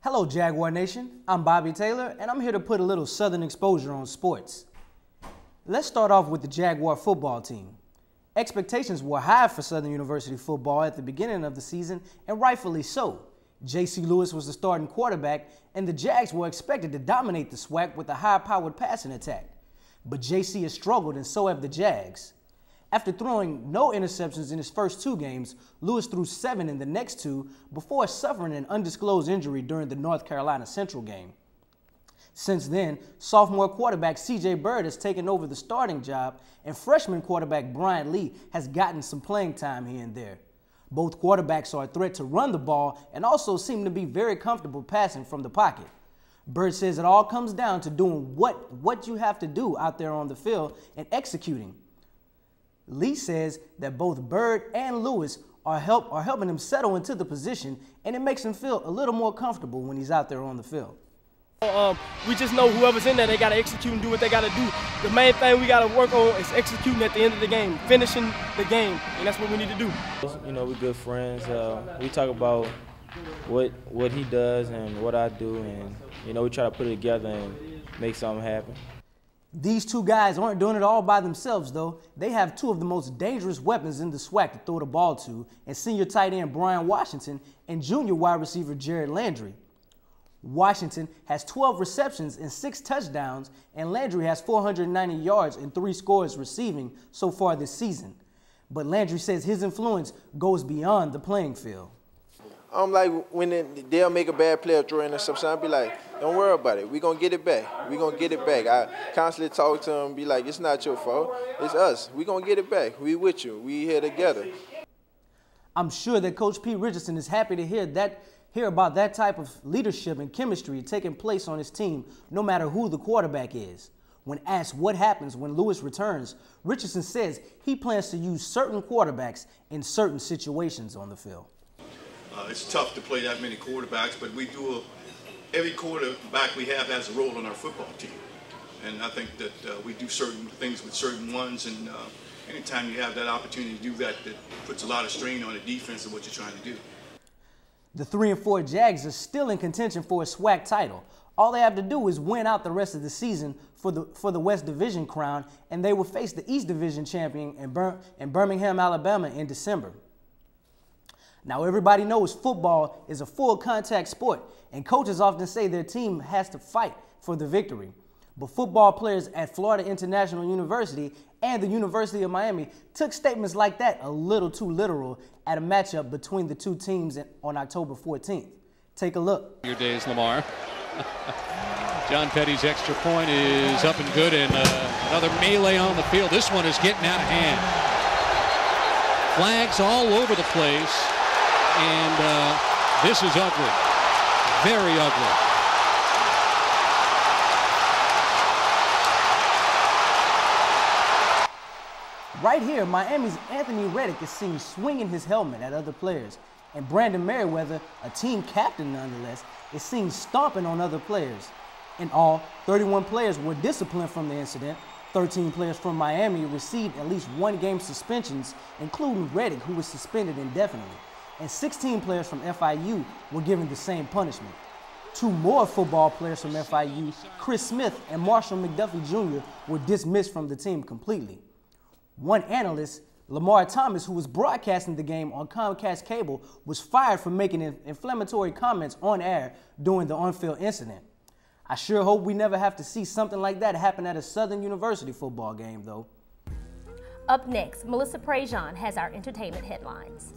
Hello, Jaguar Nation. I'm Bobby Taylor, and I'm here to put a little Southern exposure on sports. Let's start off with the Jaguar football team. Expectations were high for Southern University football at the beginning of the season, and rightfully so. J.C. Lewis was the starting quarterback, and the Jags were expected to dominate the SWAC with a high-powered passing attack. But J.C. has struggled, and so have the Jags. After throwing no interceptions in his first 2 games, Lewis threw 7 in the next 2 before suffering an undisclosed injury during the North Carolina Central game. Since then, sophomore quarterback C.J. Bird has taken over the starting job, and freshman quarterback Brian Lee has gotten some playing time here and there. Both quarterbacks are a threat to run the ball and also seem to be very comfortable passing from the pocket. Bird says it all comes down to doing what you have to do out there on the field and executing. Lee says that both Bird and Lewis are helping him settle into the position, and it makes him feel a little more comfortable when he's out there on the field. We just know whoever's in there, they got to execute and do what they got to do. The main thing we got to work on is executing at the end of the game, finishing the game, and that's what we need to do. You know, we're good friends. We talk about what he does and what I do, and, you know, we try to put it together and make something happen. These 2 guys aren't doing it all by themselves, though. They have 2 of the most dangerous weapons in the SWAC to throw the ball to, and senior tight end Brian Washington and junior wide receiver Jared Landry. Washington has 12 receptions and 6 touchdowns, and Landry has 490 yards and 3 scores receiving so far this season. But Landry says his influence goes beyond the playing field. Like when they'll make a bad play or throw in interception, I'll be like, don't worry about it. We're going to get it back. We're going to get it back. I constantly talk to them, be like, it's not your fault. It's us. We're going to get it back. We with you. We here together. I'm sure that Coach Pete Richardson is happy to hear about that type of leadership and chemistry taking place on his team, no matter who the quarterback is. When asked what happens when Lewis returns, Richardson says he plans to use certain quarterbacks in certain situations on the field. It's tough to play that many quarterbacks, but every quarterback we have has a role on our football team. And I think that we do certain things with certain ones, and anytime you have that opportunity to do that, that puts a lot of strain on the defense of what you're trying to do. The 3-4 Jags are still in contention for a SWAC title. All they have to do is win out the rest of the season for the West Division crown, and they will face the East Division champion in Birmingham, Alabama in December. Now, everybody knows football is a full contact sport, and coaches often say their team has to fight for the victory. But football players at Florida International University and the University of Miami took statements like that a little too literal at a matchup between the 2 teams on October 14th. Take a look. Your days, Lamar. John Petty's extra point is up and good, and another melee on the field. This one is getting out of hand. Flags all over the place. And this is ugly, very ugly. Right here, Miami's Anthony Reddick is seen swinging his helmet at other players, and Brandon Merriweather, a team captain nonetheless, is seen stomping on other players. In all, 31 players were disciplined from the incident. 13 players from Miami received at least 1-game suspensions, including Reddick, who was suspended indefinitely. And 16 players from FIU were given the same punishment. 2 more football players from FIU, Chris Smith and Marshall McDuffie Jr., were dismissed from the team completely. One analyst, Lamar Thomas, who was broadcasting the game on Comcast Cable, was fired for making inflammatory comments on air during the on-field incident. I sure hope we never have to see something like that happen at a Southern University football game, though. Up next, Melissa Prejean has our entertainment headlines.